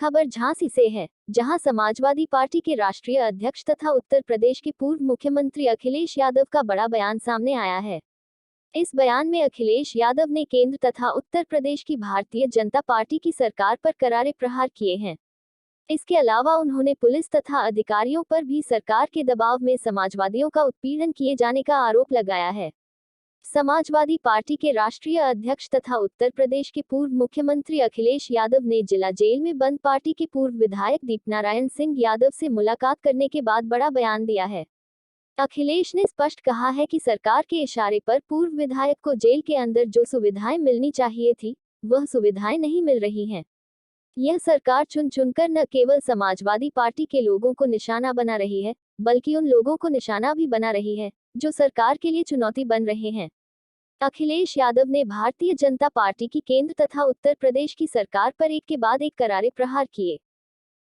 खबर झांसी से है, जहां समाजवादी पार्टी के राष्ट्रीय अध्यक्ष तथा उत्तर प्रदेश के पूर्व मुख्यमंत्री अखिलेश यादव का बड़ा बयान सामने आया है। इस बयान में अखिलेश यादव ने केंद्र तथा उत्तर प्रदेश की भारतीय जनता पार्टी की सरकार पर करारे प्रहार किए हैं। इसके अलावा उन्होंने पुलिस तथा अधिकारियों पर भी सरकार के दबाव में समाजवादियों का उत्पीड़न किए जाने का आरोप लगाया है। समाजवादी पार्टी के राष्ट्रीय अध्यक्ष तथा उत्तर प्रदेश के पूर्व मुख्यमंत्री अखिलेश यादव ने जिला जेल में बंद पार्टी के पूर्व विधायक दीपनारायण सिंह यादव से मुलाकात करने के बाद बड़ा बयान दिया है। अखिलेश ने स्पष्ट कहा है कि सरकार के इशारे पर पूर्व विधायक को जेल के अंदर जो सुविधाएं मिलनी चाहिए थी, वह सुविधाएं नहीं मिल रही हैं। यह सरकार चुन चुनकर न केवल समाजवादी पार्टी के लोगों को निशाना बना रही है, बल्कि उन लोगों को निशाना भी बना रही है जो सरकार के लिए चुनौती बन रहे हैं। अखिलेश यादव ने भारतीय जनता पार्टी की केंद्र तथा उत्तर प्रदेश की सरकार पर एक के बाद एक करारे प्रहार किए।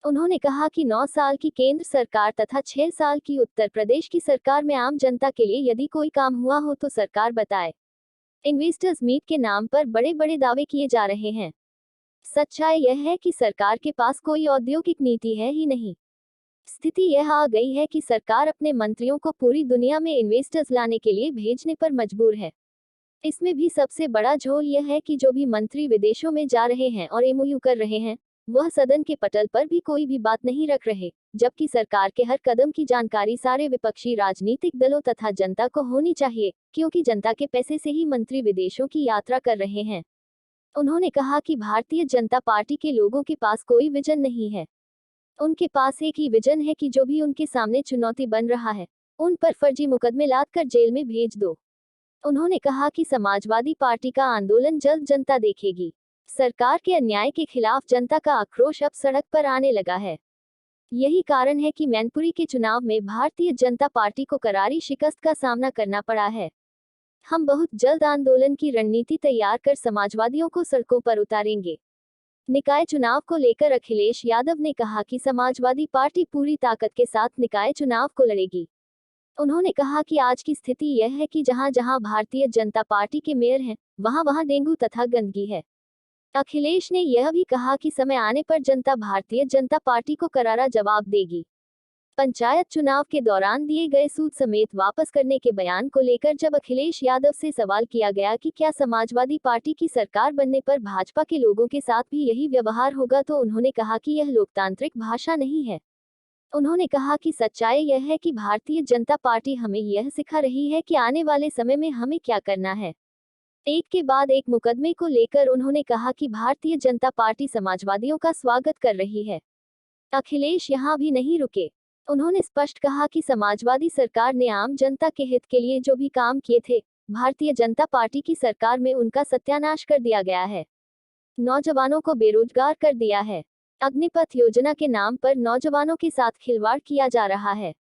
उन्होंने कहा कि 9 साल की केंद्र सरकार तथा 6 साल की उत्तर प्रदेश की सरकार में आम जनता के लिए यदि कोई काम हुआ हो तो सरकार बताए। इन्वेस्टर्स मीट के नाम पर बड़े बड़े दावे किए जा रहे हैं। सच्चाई यह है कि सरकार के पास कोई औद्योगिक नीति है ही नहीं। स्थिति यह आ गई है कि सरकार अपने मंत्रियों को पूरी दुनिया में इन्वेस्टर्स लाने के लिए भेजने पर मजबूर है। इसमें भी सबसे बड़ा झोल यह है कि जो भी मंत्री विदेशों में जा रहे हैं और एमओयू कर रहे हैं, वह सदन के पटल पर भी कोई भी बात नहीं रख रहे, जबकि सरकार के हर कदम की जानकारी सारे विपक्षी राजनीतिक दलों तथा जनता को होनी चाहिए, क्योंकि जनता के पैसे से ही मंत्री विदेशों की यात्रा कर रहे हैं। उन्होंने कहा कि भारतीय जनता पार्टी के लोगों के पास कोई विजन नहीं है। उनके पास एक ही विजन है कि जो भी उनके सामने चुनौती बन रहा है, उन पर फर्जी मुकदमे लादकर जेल में भेज दो। उन्होंने कहा कि समाजवादी पार्टी का आंदोलन जल्द जनता देखेगी। सरकार के अन्याय के खिलाफ जनता का आक्रोश अब सड़क पर आने लगा है। यही कारण है कि मैनपुरी के चुनाव में भारतीय जनता पार्टी को करारी शिकस्त का सामना करना पड़ा है। हम बहुत जल्द आंदोलन की रणनीति तैयार कर समाजवादियों को सड़कों पर उतारेंगे। निकाय चुनाव को लेकर अखिलेश यादव ने कहा कि समाजवादी पार्टी पूरी ताकत के साथ निकाय चुनाव को लड़ेगी। उन्होंने कहा कि आज की स्थिति यह है कि जहां जहां भारतीय जनता पार्टी के मेयर हैं, वहां वहां डेंगू तथा गंदगी है। अखिलेश ने यह भी कहा कि समय आने पर जनता भारतीय जनता पार्टी को करारा जवाब देगी। पंचायत चुनाव के दौरान दिए गए सूद समेत वापस करने के बयान को लेकर जब अखिलेश यादव से सवाल किया गया कि क्या समाजवादी पार्टी की सरकार बनने पर भाजपा के लोगों के साथ भी यही व्यवहार होगा, तो उन्होंने कहा कि यह लोकतांत्रिक भाषा नहीं है। उन्होंने कहा कि सच्चाई यह है कि भारतीय जनता पार्टी हमें यह सिखा रही है कि आने वाले समय में हमें क्या करना है। एक के बाद एक मुकदमे को लेकर उन्होंने कहा कि भारतीय जनता पार्टी समाजवादियों का स्वागत कर रही है। अखिलेश यहां भी नहीं रुके। उन्होंने स्पष्ट कहा कि समाजवादी सरकार ने आम जनता के हित के लिए जो भी काम किए थे, भारतीय जनता पार्टी की सरकार में उनका सत्यानाश कर दिया गया है। नौजवानों को बेरोजगार कर दिया है। अग्निपथ योजना के नाम पर नौजवानों के साथ खिलवाड़ किया जा रहा है।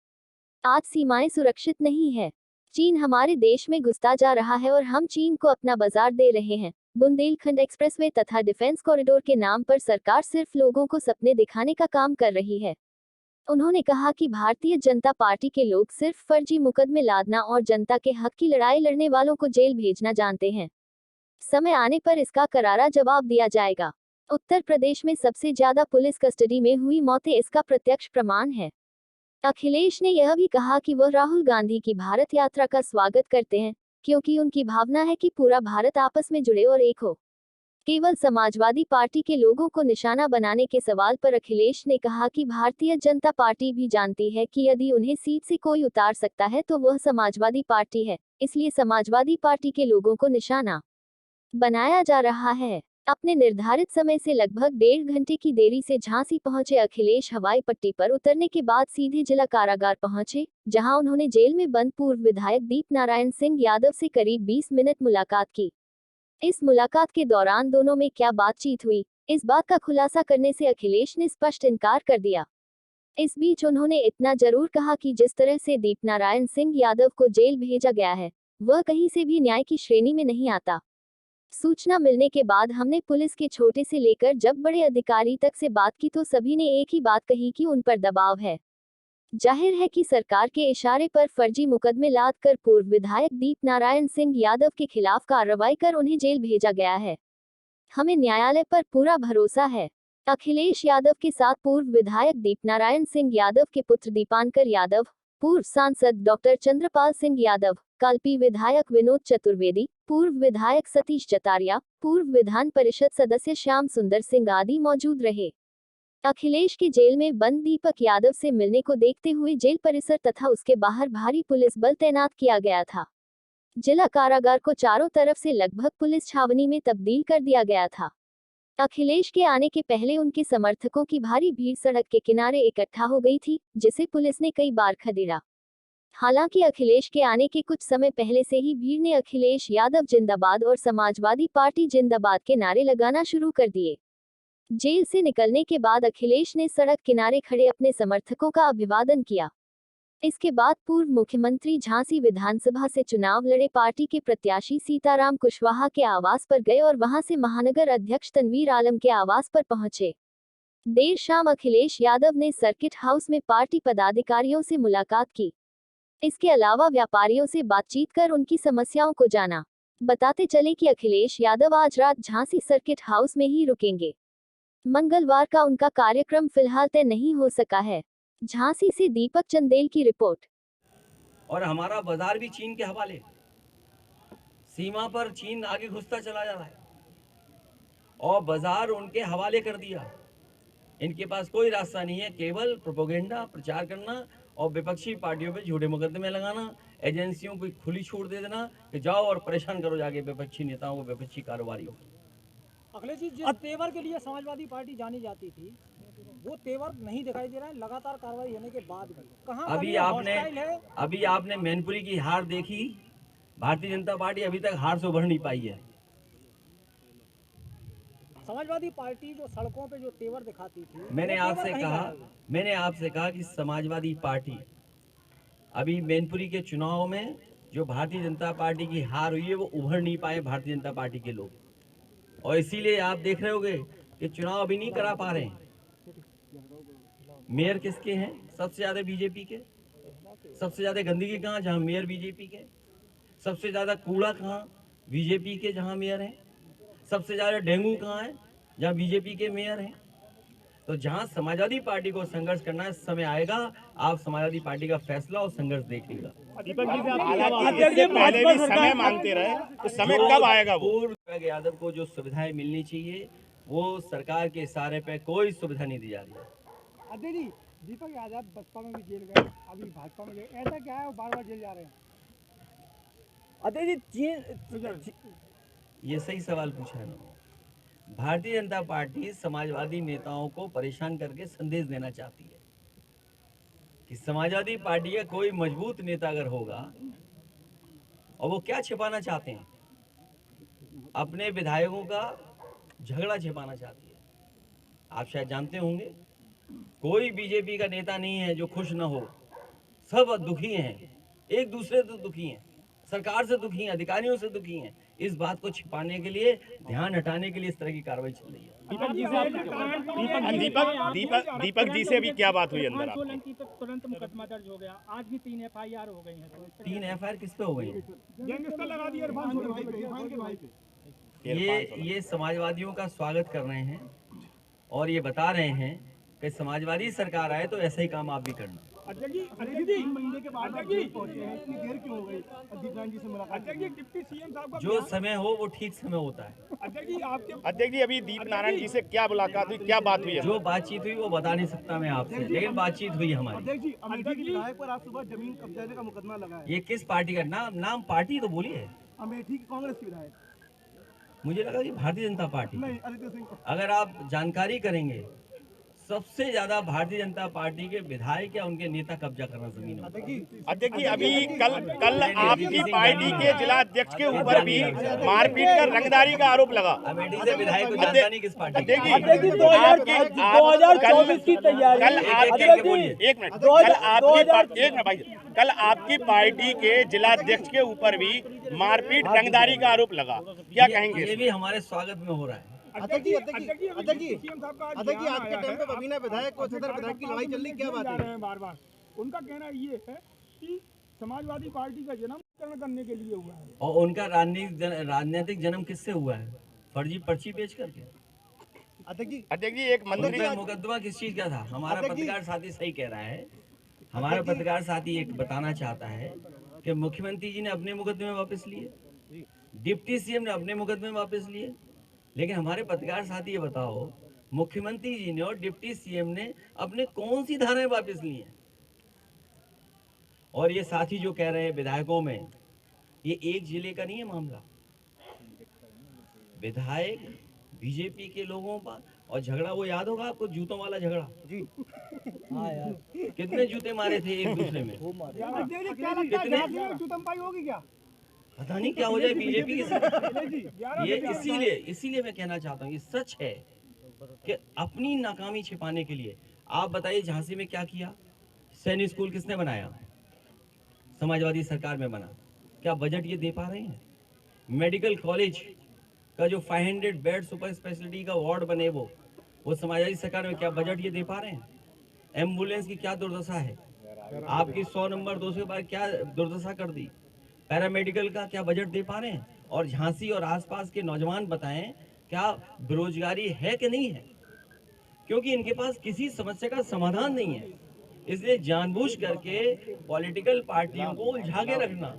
आज सीमाएं सुरक्षित नहीं है। चीन हमारे देश में घुसता जा रहा है और हम चीन को अपना बाजार दे रहे हैं। बुंदेलखंड एक्सप्रेसवे तथा डिफेंस कॉरिडोर के नाम पर सरकार सिर्फ लोगों को सपने दिखाने का काम कर रही है। उन्होंने कहा कि भारतीय जनता पार्टी के लोग सिर्फ फर्जी मुकदमे लादना और जनता के हक की लड़ाई लड़ने वालों को जेल भेजना जानते हैं। समय आने पर इसका करारा जवाब दिया जाएगा। उत्तर प्रदेश में सबसे ज्यादा पुलिस कस्टडी में हुई मौतें इसका प्रत्यक्ष प्रमाण है। अखिलेश ने यह भी कहा कि वह राहुल गांधी की भारत यात्रा का स्वागत करते हैं, क्योंकि उनकी भावना है कि पूरा भारत आपस में जुड़े और एक हो। केवल समाजवादी पार्टी के लोगों को निशाना बनाने के सवाल पर अखिलेश ने कहा कि भारतीय जनता पार्टी भी जानती है कि यदि उन्हें सीट से कोई उतार सकता है तो वह समाजवादी पार्टी है, इसलिए समाजवादी पार्टी के लोगों को निशाना बनाया जा रहा है। अपने निर्धारित समय से लगभग 1.5 घंटे की देरी से झांसी पहुंचे अखिलेश हवाई पट्टी पर उतरने के बाद सीधे जिला कारागार पहुंचे, जहां उन्होंने जेल में बंद पूर्व विधायक दीपनारायण सिंह यादव से करीब 20 मिनट मुलाकात की। इस मुलाकात के दौरान दोनों में क्या बातचीत हुई, इस बात का खुलासा करने से अखिलेश ने स्पष्ट इनकार कर दिया। इस बीच उन्होंने इतना जरूर कहा कि जिस तरह से दीपनारायण सिंह यादव को जेल भेजा गया है, वह कहीं से भी न्याय की श्रेणी में नहीं आता। सूचना मिलने के बाद हमने पुलिस के छोटे से लेकर जब बड़े अधिकारी तक से बात की तो सभी ने एक ही बात कही कि उन पर दबाव है। जाहिर है कि सरकार के इशारे पर फर्जी मुकदमे लादकर पूर्व विधायक दीपनारायण सिंह यादव के खिलाफ कार्रवाई कर उन्हें जेल भेजा गया है। हमें न्यायालय पर पूरा भरोसा है। अखिलेश यादव के साथ पूर्व विधायक दीपनारायण सिंह यादव के पुत्र दीपांकर यादव, पूर्व सांसद डॉक्टर चंद्रपाल सिंह यादव, कालपी विधायक विनोद चतुर्वेदी, पूर्व विधायक सतीश जतारिया, पूर्व विधान परिषद सदस्य श्याम सुंदर सिंह आदि मौजूद रहे। अखिलेश के जेल में बंद दीपक यादव से मिलने को देखते हुए जेल परिसर तथा उसके बाहर भारी पुलिस बल तैनात किया गया था। जिला कारागार को चारों तरफ से लगभग पुलिस छावनी में तब्दील कर दिया गया था। अखिलेश के आने के पहले उनके समर्थकों की भारी भीड़ सड़क के किनारे इकट्ठा हो गई थी, जिसे पुलिस ने कई बार खदेड़ा। हालांकि अखिलेश के आने के कुछ समय पहले से ही भीड़ ने अखिलेश यादव जिंदाबाद और समाजवादी पार्टी जिंदाबाद के नारे लगाना शुरू कर दिए। जेल से निकलने के बाद अखिलेश ने सड़क किनारे खड़े अपने समर्थकों का अभिवादन किया। इसके बाद पूर्व मुख्यमंत्री झांसी विधानसभा से चुनाव लड़े पार्टी के प्रत्याशी सीताराम कुशवाहा के आवास पर गए और वहां से महानगर अध्यक्ष तनवीर आलम के आवास पर पहुंचे। देर शाम अखिलेश यादव ने सर्किट हाउस में पार्टी पदाधिकारियों से मुलाकात की। इसके अलावा व्यापारियों से बातचीत कर उनकी समस्याओं को जाना। बताते चले कि अखिलेश यादव आज रात झांसी सर्किट हाउस में ही रुकेंगे। मंगलवार का उनका कार्यक्रम फिलहाल तय नहीं हो सका है। झांसी से दीपक चंदेल की रिपोर्ट। और हमारा बाजार भी चीन के हवाले, सीमा पर चीन आगे घुसता चला जा रहा है और बाजार उनके हवाले कर दिया। इनके पास कोई रास्ता नहीं है, केवल प्रोपेगेंडा प्रचार करना और विपक्षी पार्टियों पे झूठे मुकदमे लगाना, एजेंसियों को खुली छूट दे देना कि जाओ और परेशान करो जाके विपक्षी नेताओं को, विपक्षी कारोबारियों को। अखिलेश जी, जिस तेवर के लिए समाजवादी पार्टी जानी जाती थी, वो तेवर नहीं दिखाई दे रहा है लगातार कार्रवाई होने के बाद भी। कहां अभी आपने मैनपुरी की हार देखी। भारतीय जनता पार्टी अभी तक हार से उभर नहीं पाई है। समाजवादी पार्टी जो सड़कों पे जो तेवर दिखाती थी, मैंने आपसे कहा कि समाजवादी पार्टी अभी मैनपुरी के चुनाव में जो भारतीय जनता पार्टी की हार हुई है वो उभर नहीं पाए भारतीय जनता पार्टी के लोग, और इसीलिए आप देख रहे होंगे कि चुनाव अभी नहीं करा पा रहे हैं। मेयर किसके हैं? सबसे ज्यादा बीजेपी के। सबसे ज्यादा गंदगी कहाँ? जहां मेयर बीजेपी के। सबसे ज्यादा कूड़ा कहाँ? बीजेपी के जहां मेयर हैं। सबसे ज्यादा डेंगू कहाँ है? जहां बीजेपी के मेयर हैं। तो जहां समाजवादी पार्टी को संघर्ष करना है, समय आएगा, आप समाजवादी पार्टी का फैसला और संघर्ष देखिएगा। दीपक जी से पहले भी समय मांगते रहे, तो समय कब आएगा? पूर्व यादव को जो सुविधाएं मिलनी चाहिए वो सरकार के इशारे पे कोई सुविधा नहीं दी जा रही है। अध्यक्ष जी, दीपक यादव बसपा में भी जेल गए, अभी भाजपा में गए, ऐसा क्या है वो बार बार जेल जा रहे हैं? अध्यक्ष जी, ये सही सवाल पूछा है ना। भारतीय जनता पार्टी समाजवादी नेताओं को परेशान करके संदेश देना चाहती है कि समाजवादी पार्टी का कोई मजबूत नेता अगर होगा, और वो क्या छिपाना चाहते हैं? अपने विधायकों का झगड़ा छिपाना चाहती है। आप शायद जानते होंगे, कोई बीजेपी का नेता नहीं है जो खुश न हो। सब दुखी हैं, एक दूसरे से दुखी हैं, सरकार से दुखी हैं, अधिकारियों से दुखी हैं। इस बात को छिपाने के लिए, ध्यान हटाने के लिए इस तरह की कार्रवाई चल रही है। दीपक जी से अभी क्या बात हुई अंदर? तुरंत मुकदमा दर्ज हो गया, आज भी 3 FIR हो गई हैं। 3 FIR किस पे हो गई? ये समाजवादियों का स्वागत कर रहे हैं और ये बता रहे हैं कि समाजवादी सरकार आए तो ऐसा ही काम आप भी करना। अध्यक्ष जी, 3 महीने के बाद इतनी देर क्यों हो गई दीपक जी से मुलाकात? अध्यक्ष जी, डिप्टी सीएम साहब का जो समय हो वो ठीक समय होता है। अध्यक्ष जी, अभी दीपनारायण जी से क्या मुलाकात हुई, क्या बात हुई? जो बातचीत हुई वो बता नहीं सकता मैं आपसे, लेकिन बातचीत हुई हमारी। अध्यक्ष जी, अमेठी के विधायक पर आज सुबह जमीन कब्जा का मुकदमा लगा है। ये किस पार्टी का नाम पार्टी तो बोलिए। अमेठी की कांग्रेस के विधायक। मुझे लगा कि भारतीय जनता पार्टी। नहीं, अदिति सिंह। अगर आप जानकारी करेंगे, सबसे ज्यादा भारतीय जनता पार्टी के विधायक या उनके नेता कब्जा करना जमीन। अध्यक्ष जी, अभी कल आपकी पार्टी के जिला अध्यक्ष के ऊपर भी मारपीट कर रंगदारी का आरोप लगा। अमेठी से विधायक को जानता नहीं किस पार्टी। अध्यक्ष जी, 2024 की तैयारी। कल आपकी पार्टी के जिला अध्यक्ष के ऊपर भी मारपीट रंगदारी का आरोप लगा, क्या कहेंगे? ये भी हमारे स्वागत में हो रहा है। अध्यक्ष जी, आज के टाइम पे बबीना विधायक और सदर विधायक की लड़ाई चल रही, क्या बात है? बार-बार उनका कहना ये है कि समाजवादी पार्टी का जन्म करने के लिए हुआ है, और उनका राजनीतिक जन्म किससे हुआ है? फर्जी पर्ची बेच करके। अध्यक्ष जी एक मंत्री उनका मुकदमा किस चीज का था? हमारा पत्रकार साथी सही कह रहा है। हमारा पत्रकार साथी एक बताना चाहता है कि मुख्यमंत्री जी ने अपने मुकदमे वापस लिए, डिप्टी सीएम ने अपने मुकदमे वापस लिए, लेकिन हमारे पत्रकार साथी ये बताओ, मुख्यमंत्री जी ने और डिप्टी सीएम ने अपने कौन सी धाराएं वापस ली हैं? और ये साथी जो कह रहे हैं विधायकों में, ये एक जिले का नहीं है मामला। विधायक बीजेपी के लोगों पर, और झगड़ा वो याद होगा आपको, जूतों वाला झगड़ा जी। हाँ यार, कितने जूते मारे थे एक दूसरे में? जूतमपाई होगी क्या? पता नहीं क्या हो जाए बीजेपी के साथ। ये इसीलिए मैं कहना चाहता हूँ, ये सच है कि अपनी नाकामी छिपाने के लिए। आप बताइए झांसी में क्या किया? सैनिक स्कूल किसने बनाया? समाजवादी सरकार में बना। क्या बजट ये दे पा रहे हैं? मेडिकल कॉलेज का जो 500 बेड सुपर स्पेशलिटी का वार्ड बने वो समाजवादी सरकार में क्या बजट ये दे पा रहे हैं? एम्बुलेंस की क्या दुर्दशा है? आपकी 100 नंबर 200 बार क्या दुर्दशा कर दी? पैरामेडिकल का क्या बजट दे पा रहे हैं? और झांसी और आसपास के नौजवान बताएं, क्या बेरोजगारी है कि नहीं है? क्योंकि इनके पास किसी समस्या का समाधान नहीं है, इसलिए जानबूझ करके पॉलिटिकल पार्टियों को उलझा के रखना।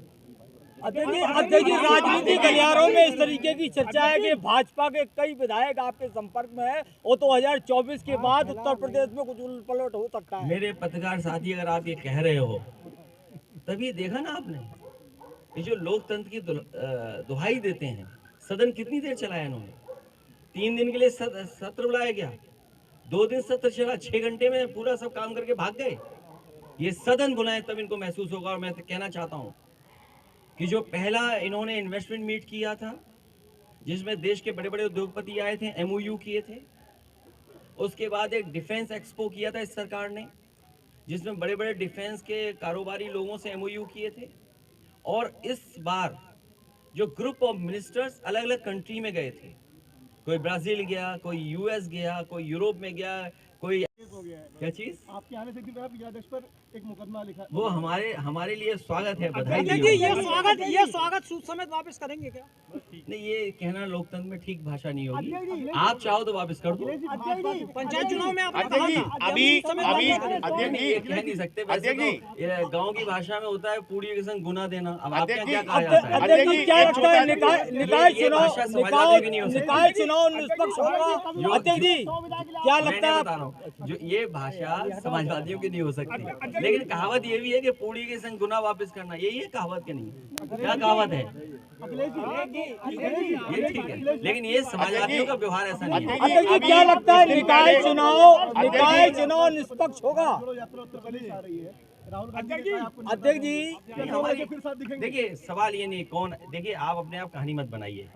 अध्यक्ष जी राजनीतिक गलियारों में इस तरीके की चर्चा है कि भाजपा के कई विधायक आपके संपर्क में है, वो 2024 के बाद उत्तर प्रदेश में कुछ उलट हो सकता है। मेरे पत्रकार साथी, अगर आप ये कह रहे हो, तभी देखा ना आपने, ये जो लोकतंत्र की दुहाई देते हैं, सदन कितनी देर चलाया इन्होंने? 3 दिन के लिए सत्र बुलाया गया, 2 दिन सत्र चला, 6 घंटे में पूरा सब काम करके भाग गए। ये सदन बुलाए तब इनको महसूस होगा। और मैं कहना चाहता हूँ कि जो पहला इन्होंने इन्वेस्टमेंट मीट किया था, जिसमें देश के बड़े बड़े उद्योगपति आए थे, MOU किए थे, उसके बाद एक डिफेंस एक्सपो किया था इस सरकार ने, जिसमें बड़े बड़े डिफेंस के कारोबारी लोगों से MOU किए थे। और इस बार जो ग्रुप ऑफ मिनिस्टर्स अलग अलग कंट्री में गए थे, कोई ब्राजील गया, कोई US गया, कोई यूरोप में गया, कोई क्या चीज? आपके आने से जिलाध्यक्ष पर एक मुकदमा लिखा, वो हमारे लिए स्वागत है, बधाई। ये स्वागत सूद समेत वापस करेंगे क्या? नहीं, ये कहना लोकतंत्र में ठीक भाषा नहीं होगी। आप चाहो तो वापस कर दो। पंचायत चुनाव में अध्यक्ष जी अभी अध्यक्ष जी कह नहीं सकते, वैसे अध्यक्ष जी तो ये गांव की भाषा में होता है पूड़ी के संग गुना देना। अब आपके अध्यक्ष क्या जी, कहा जाता है? अध्यक्ष जी क्या लगता है निकाय ये भाषा समाजवादी की नहीं हो सकती। निकाय चुनाव निष्पक्ष होगा? अध्यक्ष जी क्या लगता है? बता रहा हूँ, जो ये भाषा समाजवादियों की नहीं हो सकती, लेकिन कहावत ये भी है कि पूड़ी के संग गुना वापस करना, यही है कहावत के नहीं? क्या कहावत है? ये ठीक है, लेकिन ये समाजवादियों का व्यवहार ऐसा नहीं है। अध्यक्ष जी क्या लगता है निकाय चुनाव निष्पक्ष होगा? अध्यक्ष जी देखिए, सवाल ये नहीं कौन, देखिए आप अपने आप कहानी मत बनाइए।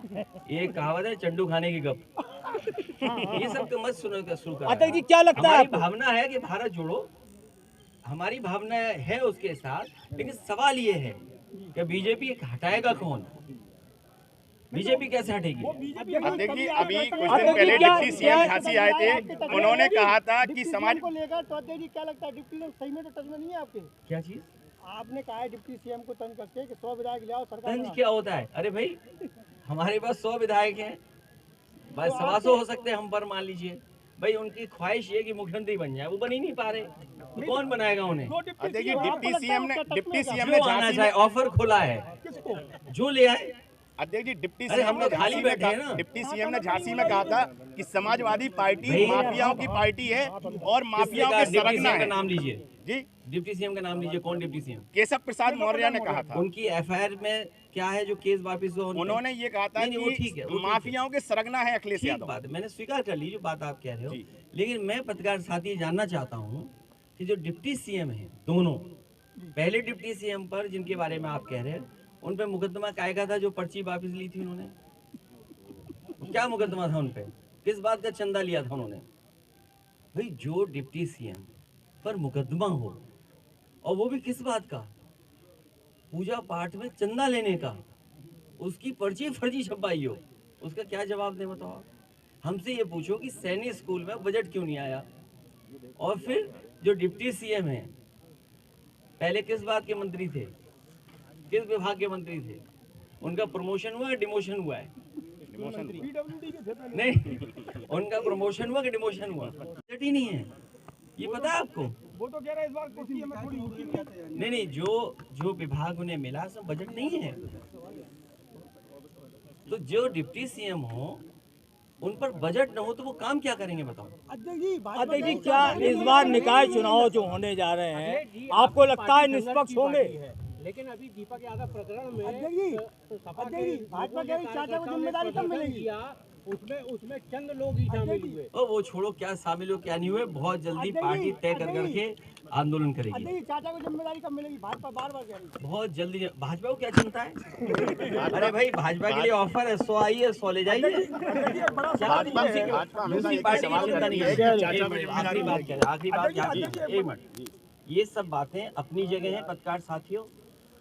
ये कहावत है चंडू खाने की गप, ये सब तो मत शुरू कर। अध्यक्ष जी क्या लगता है? हमारी भावना है कि भारत जोड़ो, हमारी भावना है उसके साथ, लेकिन सवाल ये है कि बीजेपी हटाएगा कौन? बीजेपी कैसे हटेगी? अध्यक्ष जी अभी कुछ दिन पहले डिप्टी सीएम झांसी आए थे, उन्होंने कहा था कि समाज को लेकर, तो अध्यक्ष जी क्या लगता है डिप्टी लोग सही में तो टच में नहीं है आपके? क्या चीज? आपने कहा है डिप्टी सीएम को तंज करके कि 100 विधायक ले आओ सरकार। तंज क्या होता है? अरे भाई, हमारे पास 100 विधायक हैं, बस 125 हो सकते हैं हम पर, मान लीजिए भाई उनकी ख्वाहिश ये कि मुख्यमंत्री बन जाए, वो बन ही नहीं पा रहे, तो कौन बनाएगा उन्हें? अध्यक्ष जी डिप्टी सीएम ने जो आना चाहे, ऑफर खुला है, जो ले आए। अध्यक्ष जी डिप्टी अरे हम लोग खाली बैठे हैं ना। डिप्टी सीएम ने झांसी में कहा था कि समाजवादी पार्टी माफियाओं की पार्टी है और माफियाओं के सरगना है। नाम लीजिए जी, डिप्टी सीएम का नाम लीजिए। कौन डिप्टी सीएम? केशव प्रसाद मौर्य ने कहा था। उनकी FIR में क्या है जो केस वापिस हो? उन्होंने ये कहा था कि माफियाओं के सरगना है अखिलेश यादव। बात है, मैंने स्वीकार कर ली जो बात आप कह रहे हो, लेकिन मैं पत्रकार साथी जानना चाहता हूँ कि जो डिप्टी सीएम है दोनों, पहले डिप्टी सीएम पर जिनके बारे में आप कह रहे हैं, उन पे मुकदमा कायगा था जो पर्ची वापस ली थी उन्होंने? क्या मुकदमा था उन पे? किस बात का चंदा लिया था उन्होंने? भाई जो डिप्टी सीएम पर मुकदमा हो, और वो भी किस बात का? पूजा पाठ में चंदा लेने का, उसकी पर्ची फर्जी छपाई हो, उसका क्या जवाब दे बताओ? हमसे ये पूछो कि सैनिक स्कूल में बजट क्यों नहीं आया? और फिर जो डिप्टी सीएम है, पहले किस बात के मंत्री थे, किस विभाग के मंत्री थे? उनका प्रमोशन हुआ है, डिमोशन हुआ है? पीडब्ल्यूडी के थे पहले। नहीं, उनका प्रमोशन हुआ कि डिमोशन हुआ, बजट ही नहीं है, ये पता है आपको? वो तो कह रहा है इस बार कुर्सी हमें थोड़ी ऊंची मिली। नहीं, जो विभाग उन्हें मिला सब बजट नहीं है। तो जो डिप्टी सीएम हो उन पर बजट न हो तो वो काम क्या करेंगे बताओ? अध्यक्ष जी, क्या इस बार निकाय चुनाव जो होने जा रहे हैं आपको लगता है निष्पक्ष होंगे? लेकिन अभी दीपक यादव प्रकरण में भाजपा कह रही चाचा को जिम्मेदारी कब मिलेगी? उसमें चंद लोग ही शामिल हुए। और वो छोड़ो, क्या शामिल हो क्या नहीं हुए, बहुत जल्दी पार्टी तय कर करके आंदोलन करेगी। चाचा को जिम्मेदारी कब मिलेगी? भाजपा बार बार कह रही है। बहुत जल्दी। भाजपा को क्या चिंता है? अरे भाई, भाजपा के लिए ऑफर है, 100 आइए 100 ले जाइए, दूसरी पार्टी की चिंता नहीं है। आखिरी बात क्या है, आखिरी बात, एक मिनट, ये सब बातें अपनी जगह है पत्रकार साथियों,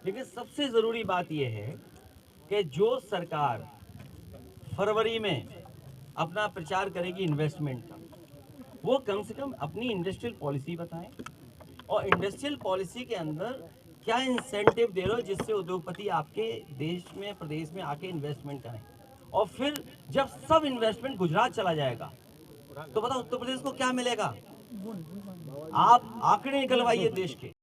लेकिन सबसे जरूरी बात यह है कि जो सरकार फरवरी में अपना प्रचार करेगी इन्वेस्टमेंट का, वो कम से कम अपनी इंडस्ट्रियल पॉलिसी बताएं, और इंडस्ट्रियल पॉलिसी के अंदर क्या इंसेंटिव दे रहे हो जिससे उद्योगपति आपके देश में प्रदेश में आके इन्वेस्टमेंट करें। और फिर जब सब इन्वेस्टमेंट गुजरात चला जाएगा तो बताओ उत्तर प्रदेश को क्या मिलेगा? आप आंकड़े निकलवाइए देश के।